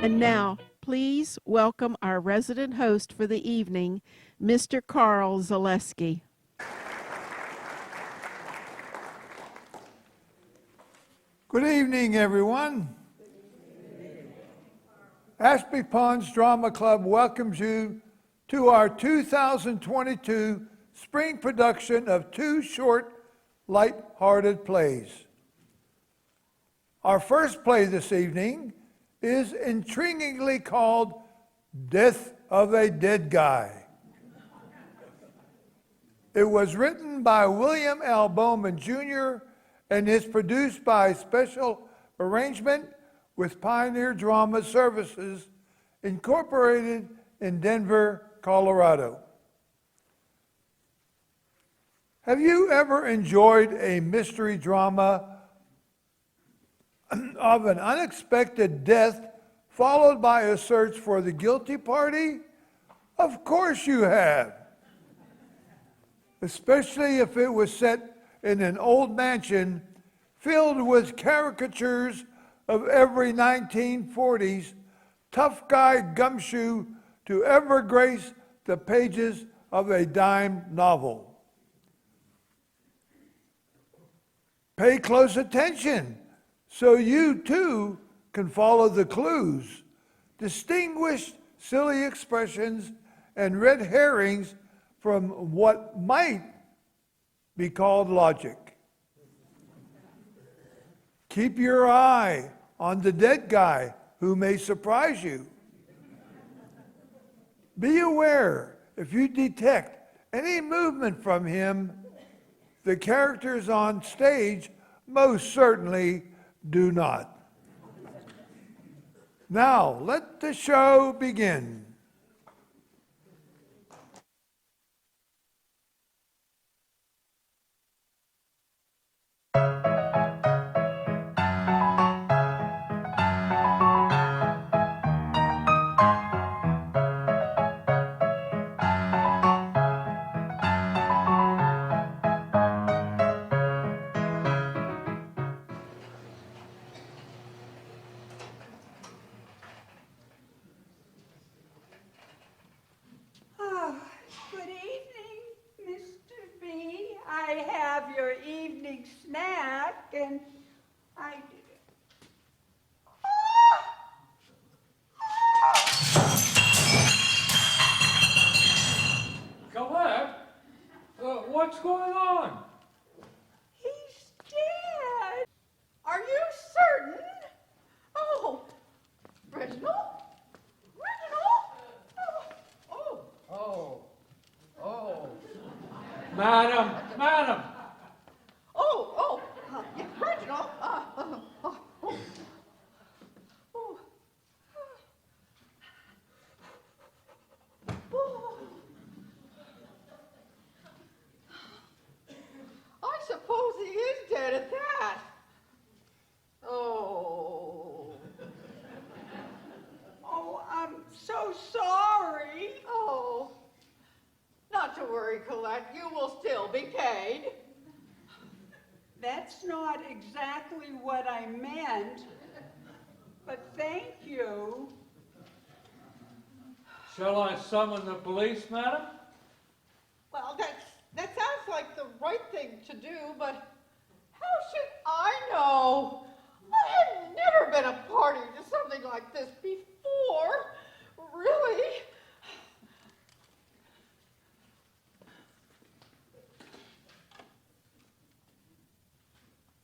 And now, please welcome our resident host for the evening, Mr. Carl Zaleski. Good evening, everyone. Ashby Ponds Drama Club welcomes you to our 2022 spring production of two short, light-hearted plays. Our first play this evening is intriguingly called Death of a Dead Guy. It was written by William L. Bowman Jr. and is produced by special arrangement with Pioneer Drama Services, Incorporated in Denver, Colorado. Have you ever enjoyed a mystery drama of an unexpected death followed by a search for the guilty party? Of course you have. Especially if it was set in an old mansion filled with caricatures of every 1940s tough guy gumshoe to ever grace the pages of a dime novel. Pay close attention so you too can follow the clues. Distinguish silly expressions and red herrings from what might be called logic. Keep your eye on the dead guy who may surprise you. Be aware if you detect any movement from him, the characters on stage most certainly do not. Now, let the show begin. Good evening, Mr. B. I have your evening snack, and I... Colette, what's going on? He's dead. Are you certain? Oh, Reginald? Reginald? Oh. Madam. Yeah, Reginald. I suppose he is dead at that. Oh. Oh, I'm so sorry. Oh. Not to worry, Colette. You will still be paid. That's not exactly what I meant, but thank you. Shall I summon the police, madam? Well, that sounds like the right thing to do, but how should I know? I have never been a party to something like this before. Really?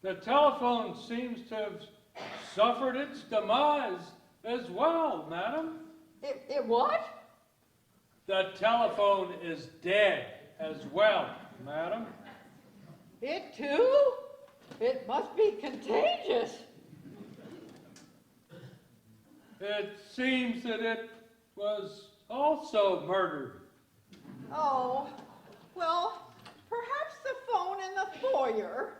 The telephone seems to have suffered its demise as well, madam. It what? The telephone is dead as well, madam. It too? It must be contagious. It seems that it was also murdered. Oh, well, perhaps the phone in the foyer.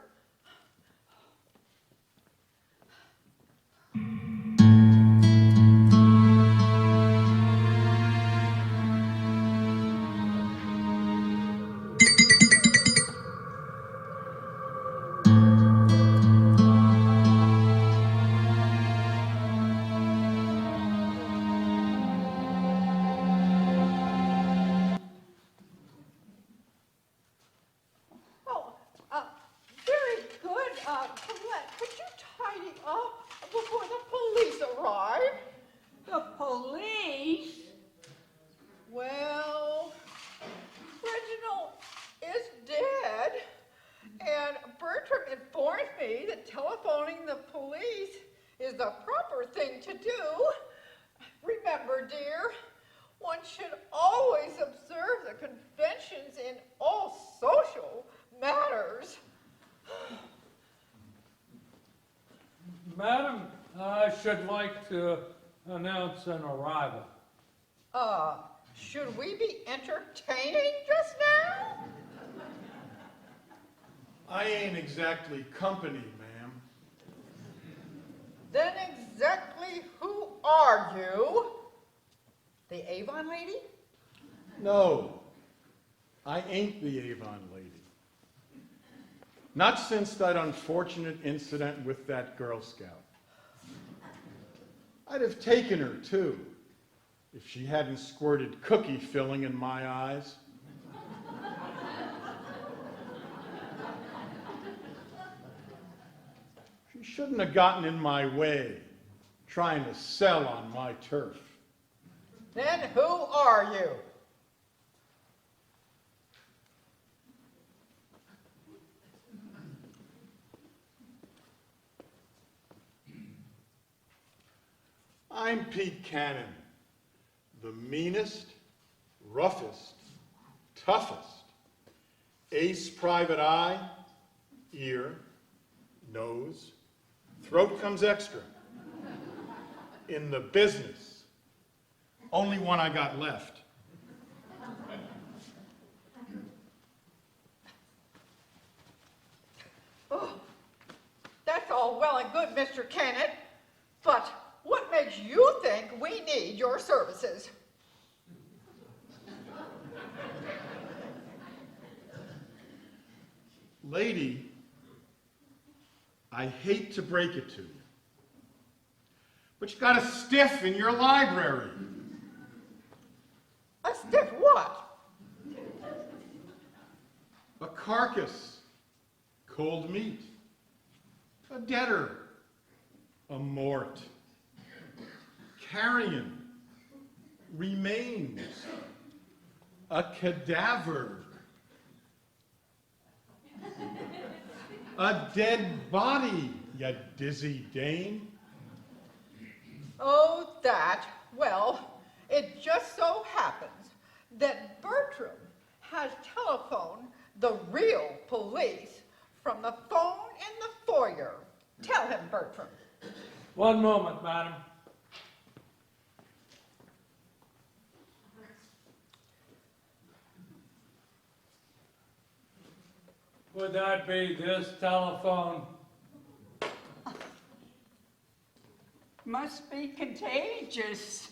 the proper thing to do. Remember, dear, one should always observe the conventions in all social matters. Madam, I should like to announce an arrival. Should we be entertaining just now? I ain't exactly company, ma'am. Then exactly who are you? The Avon lady? No, I ain't the Avon lady. Not since that unfortunate incident with that Girl Scout. I'd have taken her, too, if she hadn't squirted cookie filling in my eyes. She shouldn't have gotten in my way, trying to sell on my turf. Then who are you? I'm Pete Cannon, the meanest, roughest, toughest, ace private eye, ear, nose, throat comes extra, in the business. Only one I got left. Oh, that's all well and good, Mr. Cannon, but what makes you think we need your services? Lady, I hate to break it to you, but you got a stiff in your library. A stiff what? A carcass, cold meat, a debtor, a mort, carrion, remains, a cadaver, a dead body, you dizzy dame. Oh, that. Well, it just so happens that Bertram has telephoned the real police from the phone in the foyer. Tell him, Bertram. One moment, madam. Would that be this telephone? Must be contagious.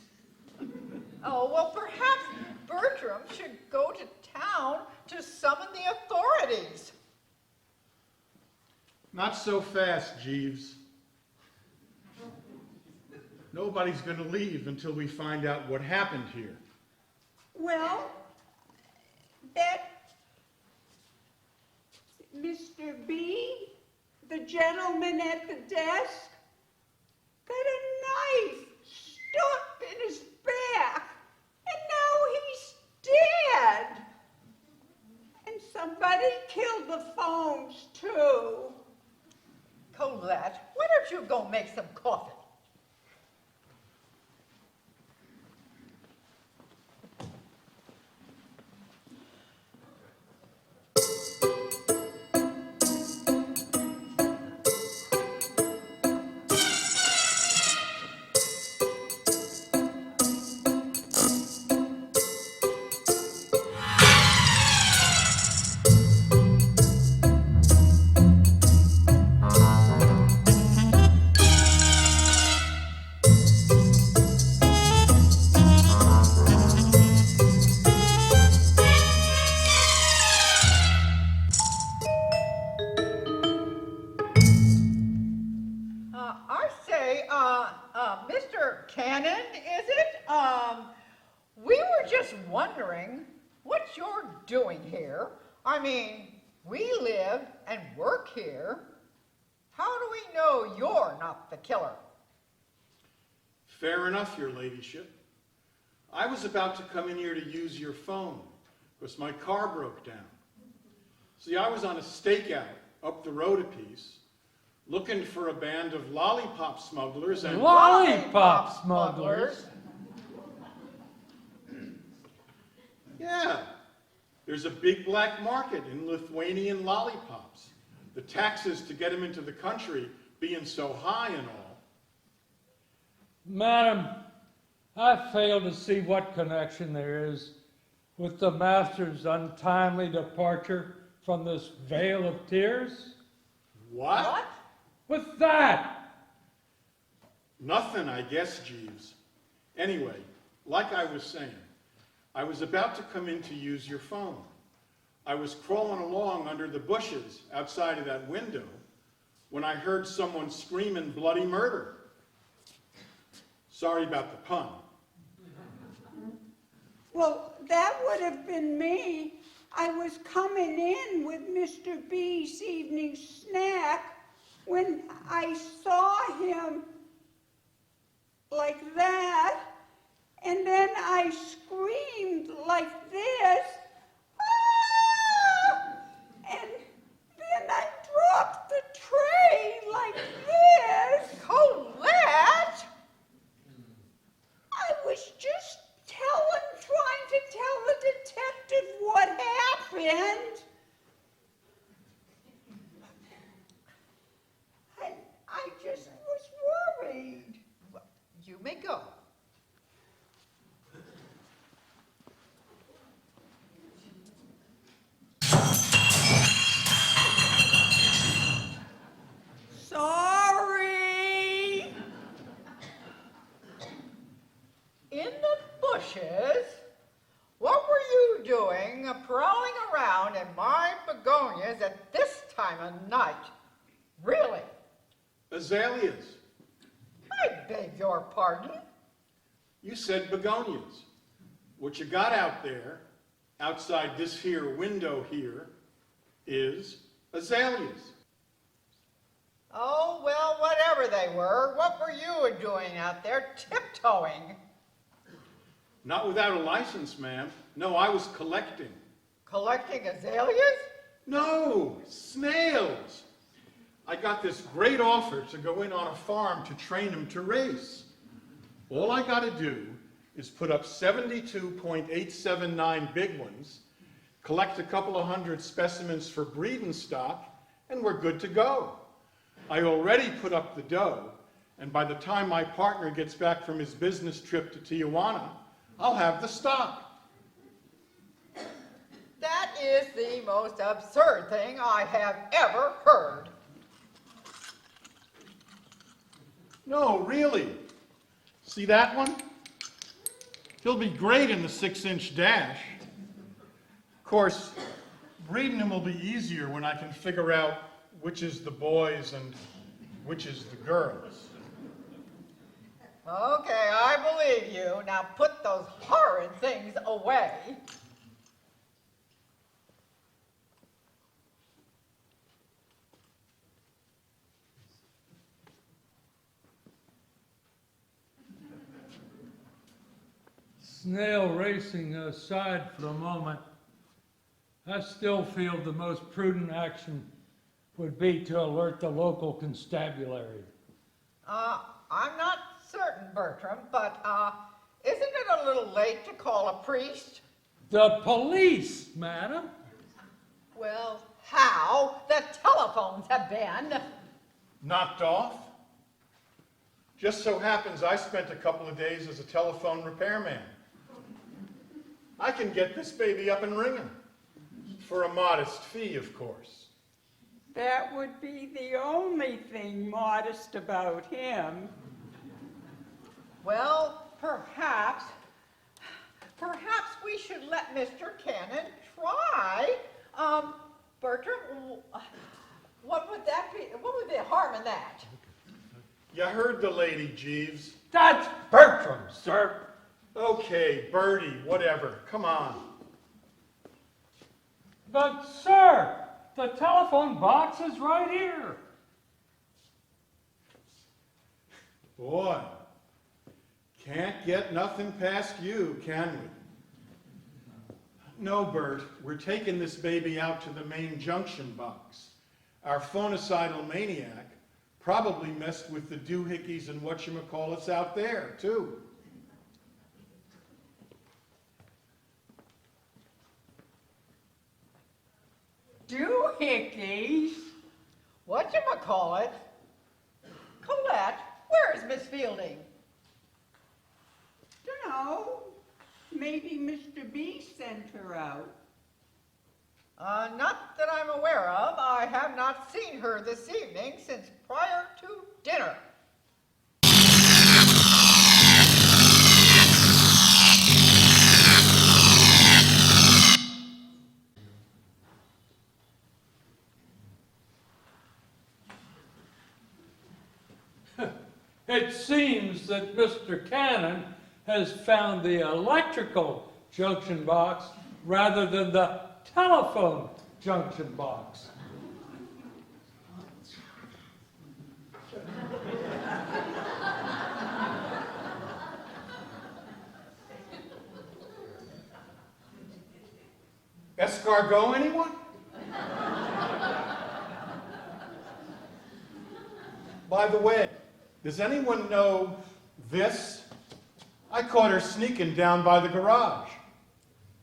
Oh, well, perhaps Bertram should go to town to summon the authorities. Not so fast, Jeeves. Nobody's going to leave until we find out what happened here. Well, that Mr. B, the gentleman at the desk, got a knife stuck in his back, and now he's dead. And somebody killed the phones, too. Colette, why don't you go make some coffee? I say, Mr. Cannon, is it? We were just wondering what you're doing here. I mean, we live and work here. How do we know you're not the killer? Fair enough, your ladyship. I was about to come in here to use your phone because my car broke down. See, I was on a stakeout up the road a piece Looking for a band of lollipop smugglers and... Lollipop smugglers? Yeah, there's a big black market in Lithuanian lollipops. The taxes to get them into the country being so high and all. Madam, I fail to see what connection there is with the master's untimely departure from this vale of tears. What? With that! Nothing, I guess, Jeeves. Anyway, like I was saying, I was about to come in to use your phone. I was crawling along under the bushes outside of that window when I heard someone screaming bloody murder. Sorry about the pun. Well, that would have been me. I was coming in with Mr. B's evening snack when I saw him like that, and then I screamed like this, "Ah!" And then I dropped the tray like this. Colette! I was just trying to tell the detective what happened. I just was worried. Well, you may go. Sorry. In the bushes? What were you doing prowling around in my begonias at this time of night? Really? Azaleas. I beg your pardon? You said begonias. What you got out there, outside this here window here, is azaleas. Oh, well, whatever they were, what were you doing out there tiptoeing? Not without a license, ma'am. No, I was collecting. Collecting azaleas? No, snails. I got this great offer to go in on a farm to train them to race. All I got to do is put up 72.879 big ones, collect a couple of hundred specimens for breeding stock, and we're good to go. I already put up the dough, and by the time my partner gets back from his business trip to Tijuana, I'll have the stock. That is the most absurd thing I have ever heard. No, really. See that one? He'll be great in the 6-inch dash. Of course, breeding him will be easier when I can figure out which is the boys and which is the girls. Okay, I believe you. Now put those horrid things away. Snail racing aside for a moment, I still feel the most prudent action would be to alert the local constabulary. I'm not certain, Bertram, but isn't it a little late to call a priest? The police, madam. Well, how? The telephones have been. Knocked off? Just so happens I spent a couple of days as a telephone repairman. I can get this baby up and ringing. For a modest fee, of course. That would be the only thing modest about him. Well, perhaps we should let Mr. Cannon try. Bertram, what would that be? What would be the harm in that? You heard the lady, Jeeves. That's Bertram, sir. Okay, Bertie, whatever. Come on. But, sir, the telephone box is right here. Boy, can't get nothing past you, can we? No, Bert, we're taking this baby out to the main junction box. Our phonocidal maniac, Probably messed with the doohickeys and whatchamacallits out there, too. Doohickeys? Whatchamacallit? Colette, where is Miss Fielding? Dunno. Maybe Mr. B sent her out. Not that I'm aware of. I have not seen her this evening since prior to dinner. It seems that Mr. Cannon has found the electrical junction box rather than the telephone junction box. Escargot, anyone? By the way, does anyone know this? I caught her sneaking down by the garage.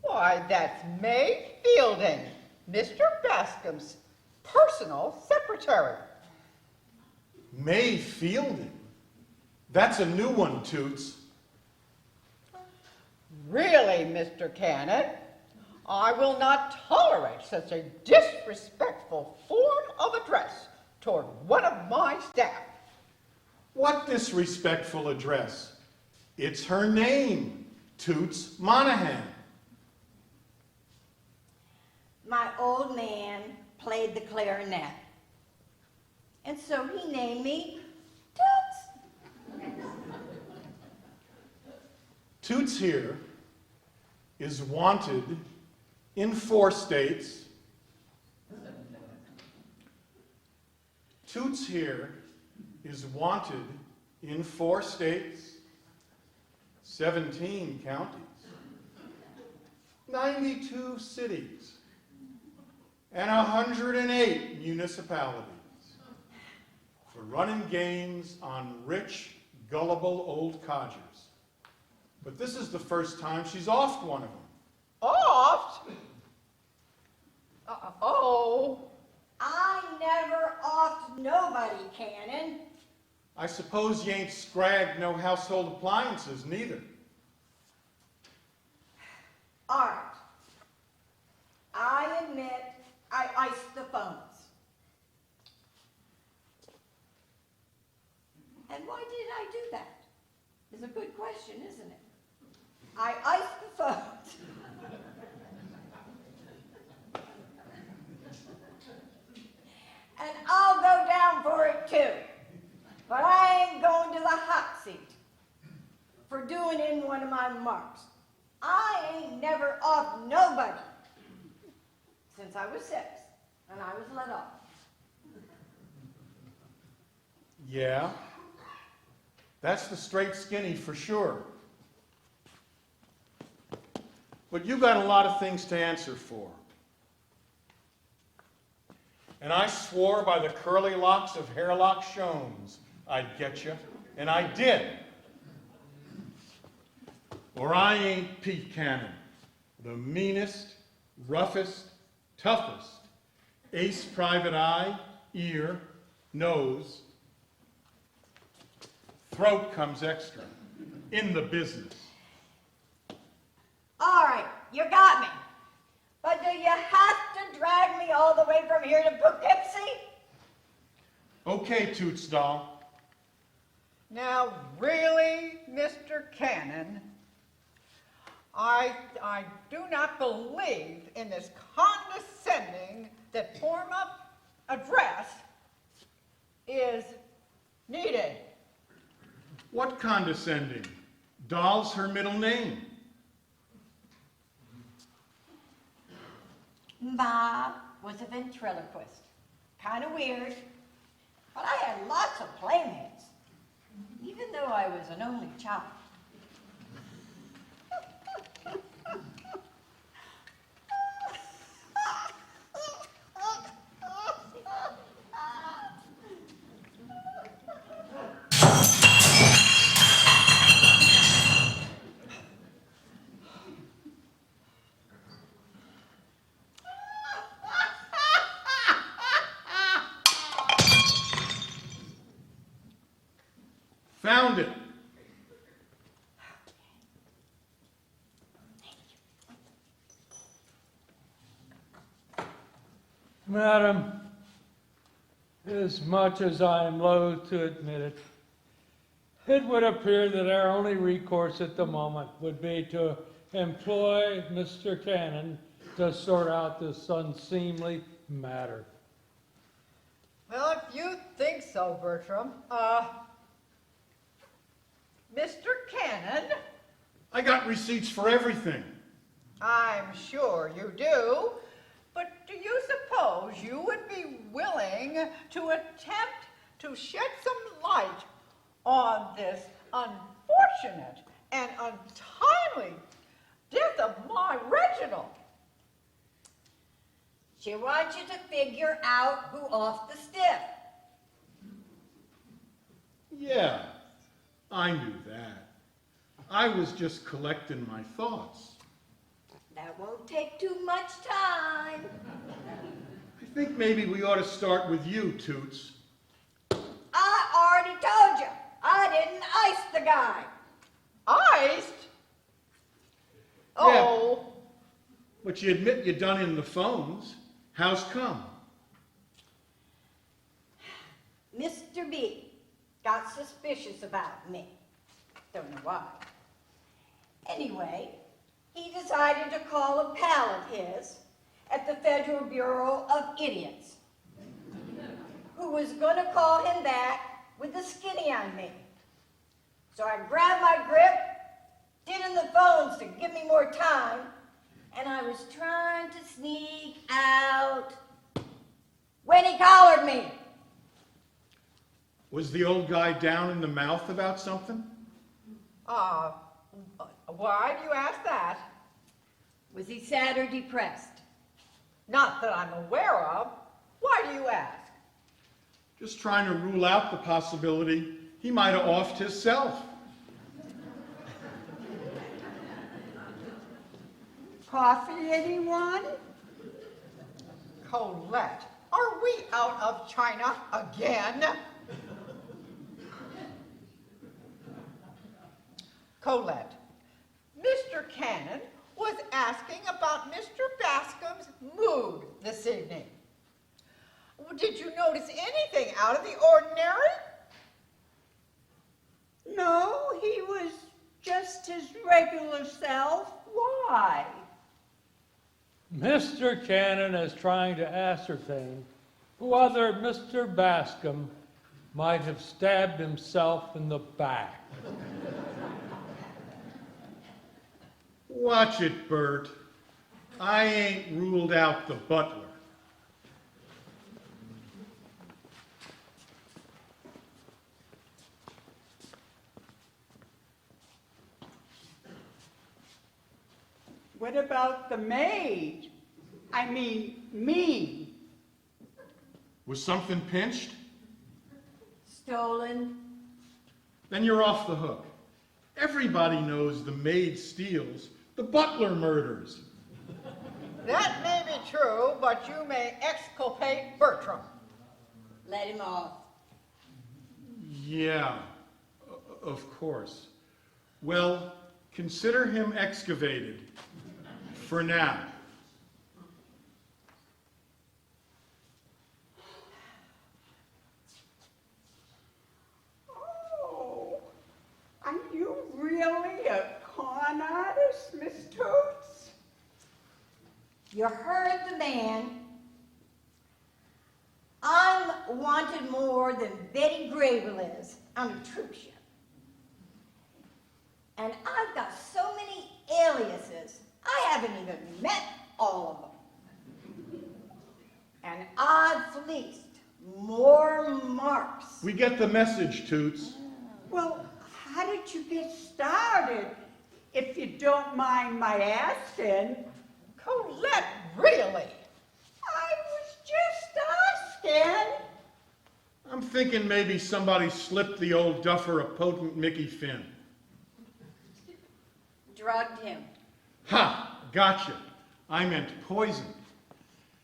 Why, that's May Fielding, Mr. Bascom's personal secretary. May Fielding? That's a new one, Toots. Really, Mr. Cannon, I will not tolerate such a disrespectful form of address toward one of my staff. What disrespectful address? It's her name, Toots Monahan. My old man played the clarinet, and so he named me Toots. Toots here is wanted in 4 states. Toots here is wanted in 4 states, 17 counties, 92 cities, and 108 municipalities for running games on rich, gullible old codgers. But this is the first time she's offed one of them. Oft? Oh, I never offed nobody, Cannon. I suppose you ain't scragged no household appliances, neither. All right. I admit I iced the phones. And why did I do that? Is a good question, isn't it? I iced the phones. And I'll go down for it too. But I ain't going to the hot seat for doing in one of my marks. I ain't never off nobody since I was 6 and I was let off. Yeah, that's the straight skinny for sure. But you got a lot of things to answer for. And I swore by the curly locks of Hairlock Shones I'd get you, and I did. Or I ain't Pete Cannon, the meanest, roughest, toughest, ace private eye, ear, nose, throat comes extra, in the business. All right, you got me. But do you have to drag me all the way from here to Poughkeepsie? Okay, Toots doll. now really, Mr. Cannon, I do not believe in this condescending that form of address is needed. What condescending? Doll's her middle name. Bob was a ventriloquist. Kind of weird. But I had lots of playmates, even though I was an only child. Found it. Madam, as much as I am loath to admit it, it would appear that our only recourse at the moment would be to employ Mr. Cannon to sort out this unseemly matter. Well, if you think so, Bertram, Mr. Cannon, I got receipts for everything. I'm sure you do, but do you suppose you would be willing to attempt to shed some light on this unfortunate and untimely death of my Reginald? She wants you to figure out who off the stiff. Yeah, I knew that. I was just collecting my thoughts. That won't take too much time. I think maybe we ought to start with you, Toots. I already told you, I didn't ice the guy. Iced? Oh, But you admit you done in the phones. How's come? Mr. B got suspicious about me. Don't know why. Anyway, he decided to call a pal of his at the Federal Bureau of Idiots, who was going to call him back with the skinny on me. So I grabbed my grip, did in the phones to give me more time, and I was trying to sneak out when he collared me. Was the old guy down in the mouth about something? why do you ask that? Was he sad or depressed? Not that I'm aware of. Why do you ask? Just trying to rule out the possibility he might have offed himself. Coffee, anyone? Colette, are we out of China again? Colette, Mr. Cannon was asking about Mr. Bascom's mood this evening. Did you notice anything out of the ordinary? No, he was just his regular self. Why? Mr. Cannon is trying to ascertain whether Mr. Bascom might have stabbed himself in the back. Watch it, Bert. I ain't ruled out the butler. What about the maid? I mean, me. Was something pinched? Stolen? Then you're off the hook. Everybody knows the maid steals, the butler murders. That may be true, but you may exculpate Bertram. Let him off. Yeah, of course. Well, consider him excavated. For now. Oh, are you really a con artist, Miss Toots? You heard the man. I'm wanted more than Betty Grable is on a troop ship. And I've got so many aliases, I haven't even met all of them. And I've fleeced more marks. We get the message, Toots. Well, how did you get started, if you don't mind my asking? Colette, really? I was just asking. I'm thinking maybe somebody slipped the old duffer a potent Mickey Finn. Drugged him. Ha! Gotcha. I meant poison.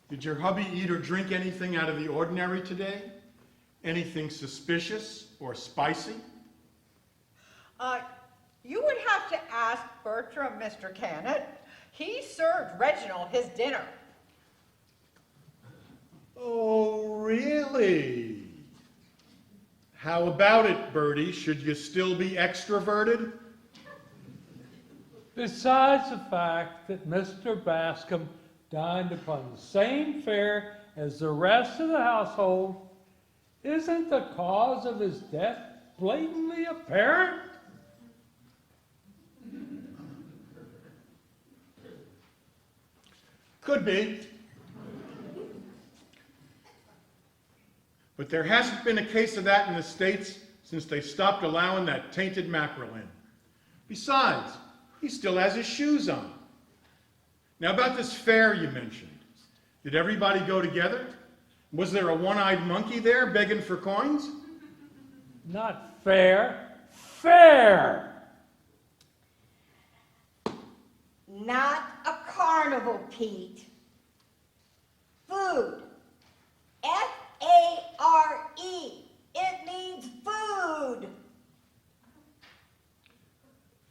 Did your hubby eat or drink anything out of the ordinary today? Anything suspicious or spicy? You would have to ask Bertram, Mr. Cannon. He served Reginald his dinner. Oh, really? How about it, Bertie? Should you still be extroverted? Besides the fact that Mr. Bascom dined upon the same fare as the rest of the household, isn't the cause of his death blatantly apparent? Could be. But there hasn't been a case of that in the States since they stopped allowing that tainted mackerel in. Besides, he still has his shoes on. Now about this fair you mentioned. Did everybody go together? Was there a one-eyed monkey there begging for coins? Not fair. Fair! Not a carnival, Pete. Food. F-A-R-E. It means food.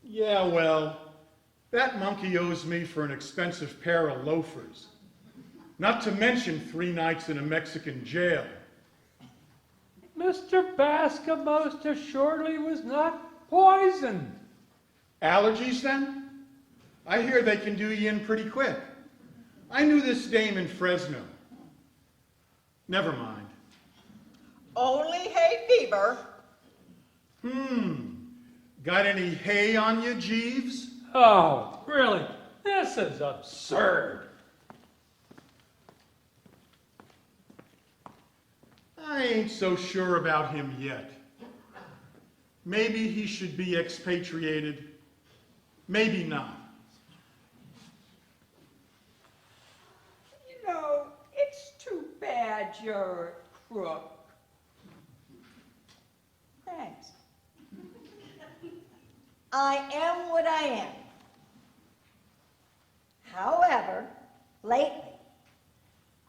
Yeah, well, that monkey owes me for an expensive pair of loafers. Not to mention 3 nights in a Mexican jail. Mr. Bascom most assuredly was not poisoned. Allergies, then? I hear they can do you in pretty quick. I knew this dame in Fresno. Never mind. Only hay fever. Got any hay on you, Jeeves? Oh, really? This is absurd. I ain't so sure about him yet. Maybe he should be expatriated. Maybe not. You know, it's too bad you're a crook. Thanks. I am what I am. However, lately,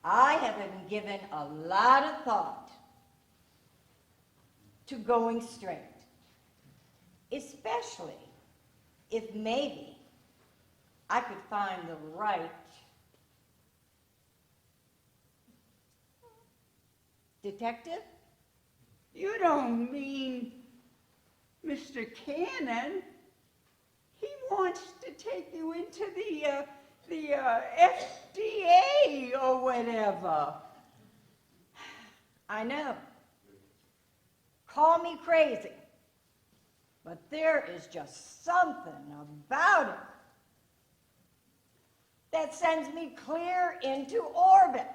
I have been given a lot of thought to going straight, especially if maybe I could find the right detective. You don't mean Mr. Cannon? He wants to take you into the FDA or whatever. I know. Call me crazy, but there is just something about it that sends me clear into orbit.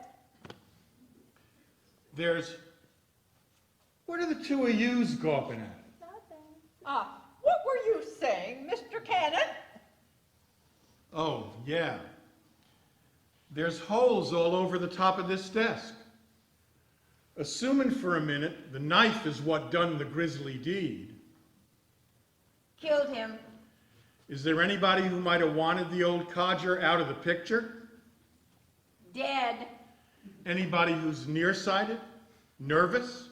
What are the two of yous gawping at? What were you saying, Mr. Cannon? Oh, yeah. There's holes all over the top of this desk. Assuming for a minute the knife is what done the grisly deed, Killed him. is there anybody who might have wanted the old codger out of the picture? Dead. Anybody who's nearsighted, nervous,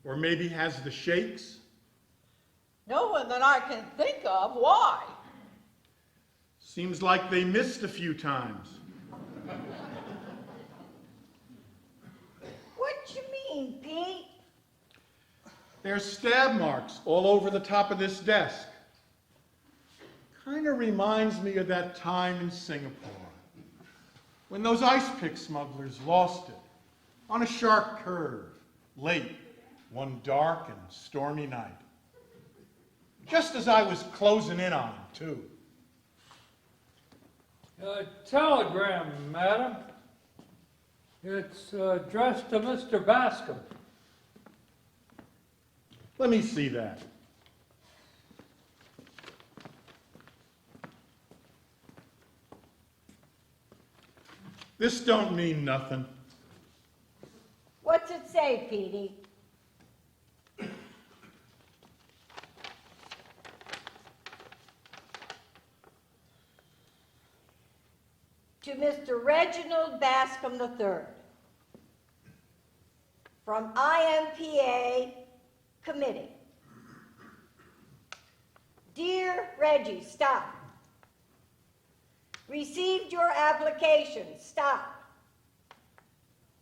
or maybe has the shakes? No one that I can think of. Why? Seems like they missed a few times. What you mean, Pete? There's stab marks all over the top of this desk. Kind of reminds me of that time in Singapore when those ice pick smugglers lost it on a sharp curve, late, one dark and stormy night. Just as I was closing in on it, too. A telegram, madam. It's addressed to Mr. Bascom. Let me see that. This don't mean nothing. What's it say, Petey? To Mr. Reginald Bascom III, from IMPA Committee. Dear Reggie, stop. Received your application, stop.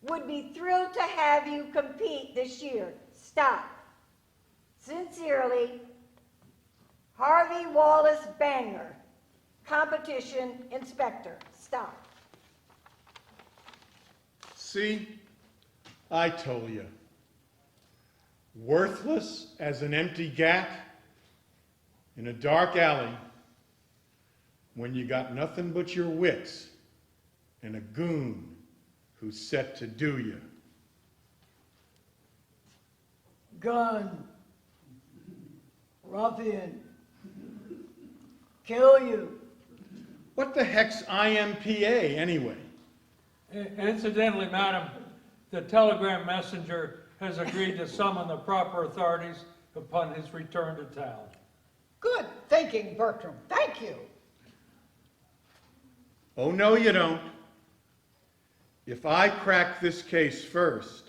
Would be thrilled to have you compete this year, stop. Sincerely, Harvey Wallace Banger, competition inspector, stop. See, I told you. Worthless as an empty gat in a dark alley when you got nothing but your wits and a goon who's set to do you. Gun, ruffian, kill you. What the heck's IMPA anyway? Incidentally, madam, the telegram messenger has agreed to summon the proper authorities upon his return to town. Good thinking, Bertram. Thank you. Oh, no, you don't. If I crack this case first,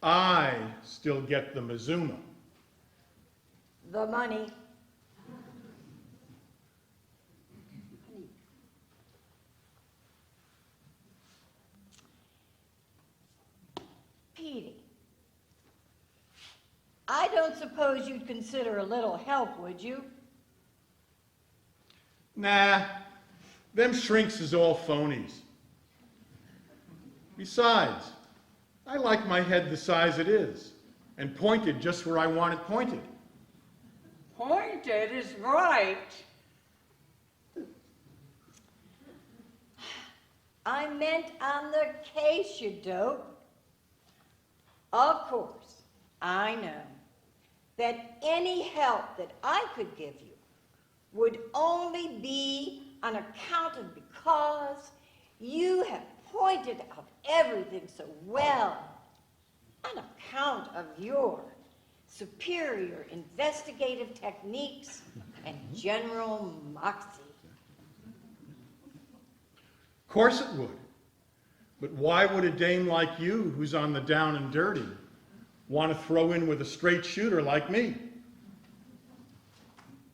I still get the Mazuma. The money. Petey, I don't suppose you'd consider a little help, would you? Nah, them shrinks is all phonies. Besides, I like my head the size it is, and pointed just where I want it pointed. Pointed is right. I meant on the case, you dope. Of course, I know that any help that I could give you would only be on account of because you have pointed out everything so well, on account of your superior investigative techniques and general moxie. Of course it would. But why would a dame like you, who's on the down and dirty, want to throw in with a straight shooter like me?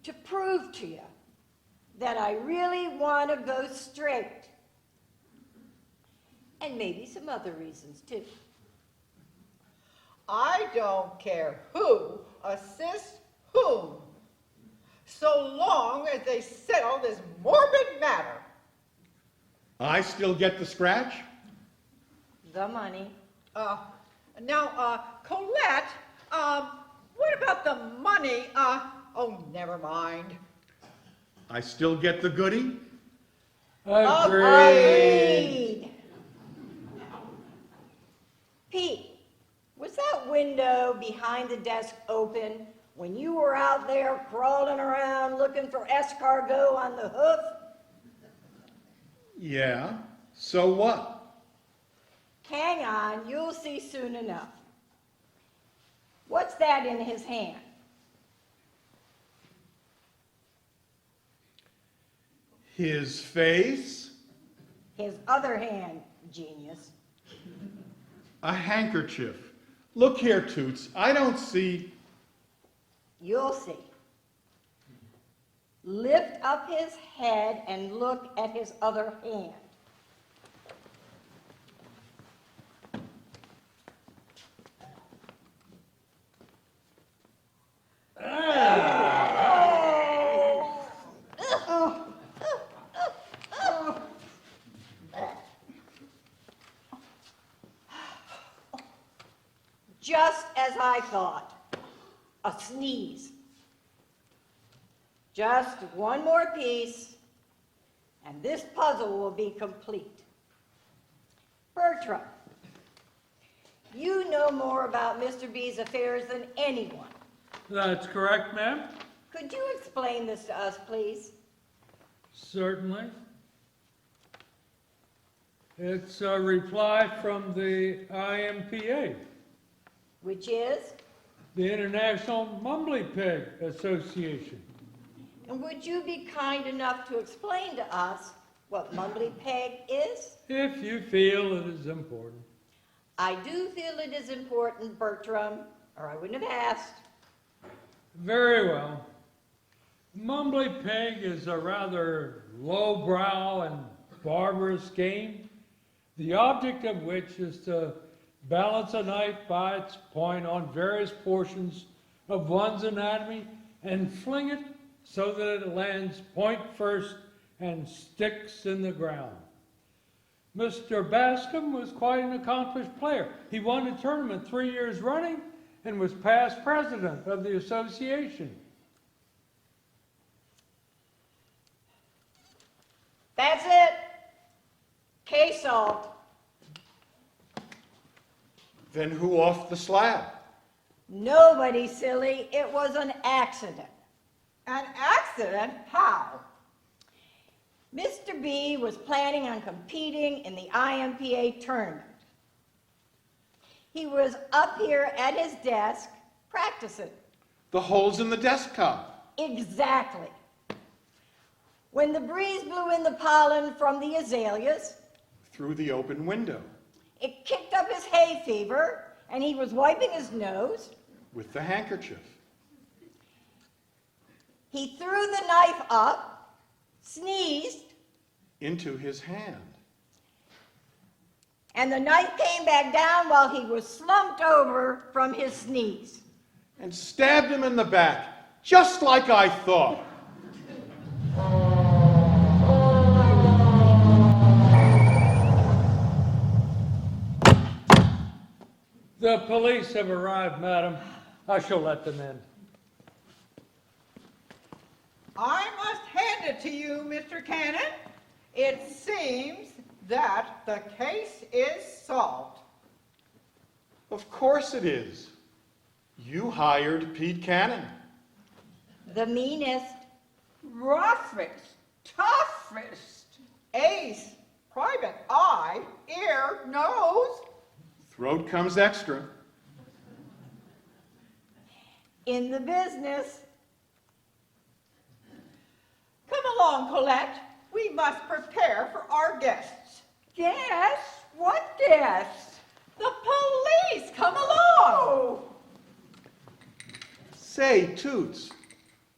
To prove to you that I really want to go straight. And maybe some other reasons, too. I don't care who assists whom, so long as they settle this morbid matter. I still get the scratch? The money. Now, Colette, what about the money? Oh, never mind. I still get the goodie? Agreed. Pete, was that window behind the desk open when you were out there crawling around looking for escargot on the hoof? Yeah, so what? Hang on, you'll see soon enough. What's that in his hand? His face? His other hand, genius. A handkerchief. Look here, Toots, I don't see... You'll see. Lift up his head and look at his other hand. Just as I thought, a sneeze. Just one more piece, and this puzzle will be complete. Bertram, you know more about Mr. B's affairs than anyone. That's correct, ma'am. Could you explain this to us, please? Certainly. It's a reply from the IMPA, Which is? the International Mumbly Pig Association. And would you be kind enough to explain to us what mumbly peg is? If you feel it is important. I do feel it is important, Bertram, or I wouldn't have asked. Very well. Mumbly Pig is a rather lowbrow and barbarous game, the object of which is to balance a knife by its point on various portions of one's anatomy and fling it so that it lands point first and sticks in the ground. Mr. Bascom was quite an accomplished player. He won the tournament 3 years running and was past president of the association. That's it. Case solved. Then who offed the slab? Nobody, silly. It was an accident. An accident? How? Mr. B was planning on competing in the IMPA tournament. He was up here at his desk practicing. The holes in the desktop. Exactly. When the breeze blew in the pollen from the azaleas, Through the open window. it kicked up his hay fever, and he was wiping his nose. With the handkerchief. He threw the knife up, sneezed, Into his hand. and the knife came back down while he was slumped over from his sneeze. And stabbed him in the back. Just like I thought. The police have arrived, madam. I shall let them in. I must hand it to you, Mr. Cannon. It seems that the case is solved. Of course it is. You hired Pete Cannon. The meanest, Roughest, toughest. Ace, private eye, ear, nose. Throat comes extra. in the business. Come along, Colette. We must prepare for our guests. Guests? What guests? The police, come along. Say, Toots,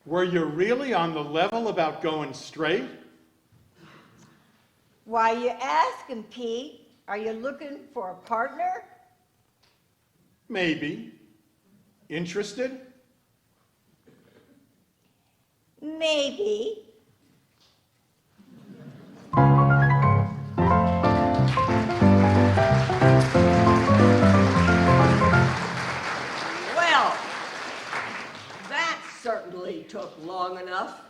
were you really on the level about going straight? Why you asking, Pete? Are you looking for a partner? Maybe. Interested? Maybe. Well, that certainly took long enough.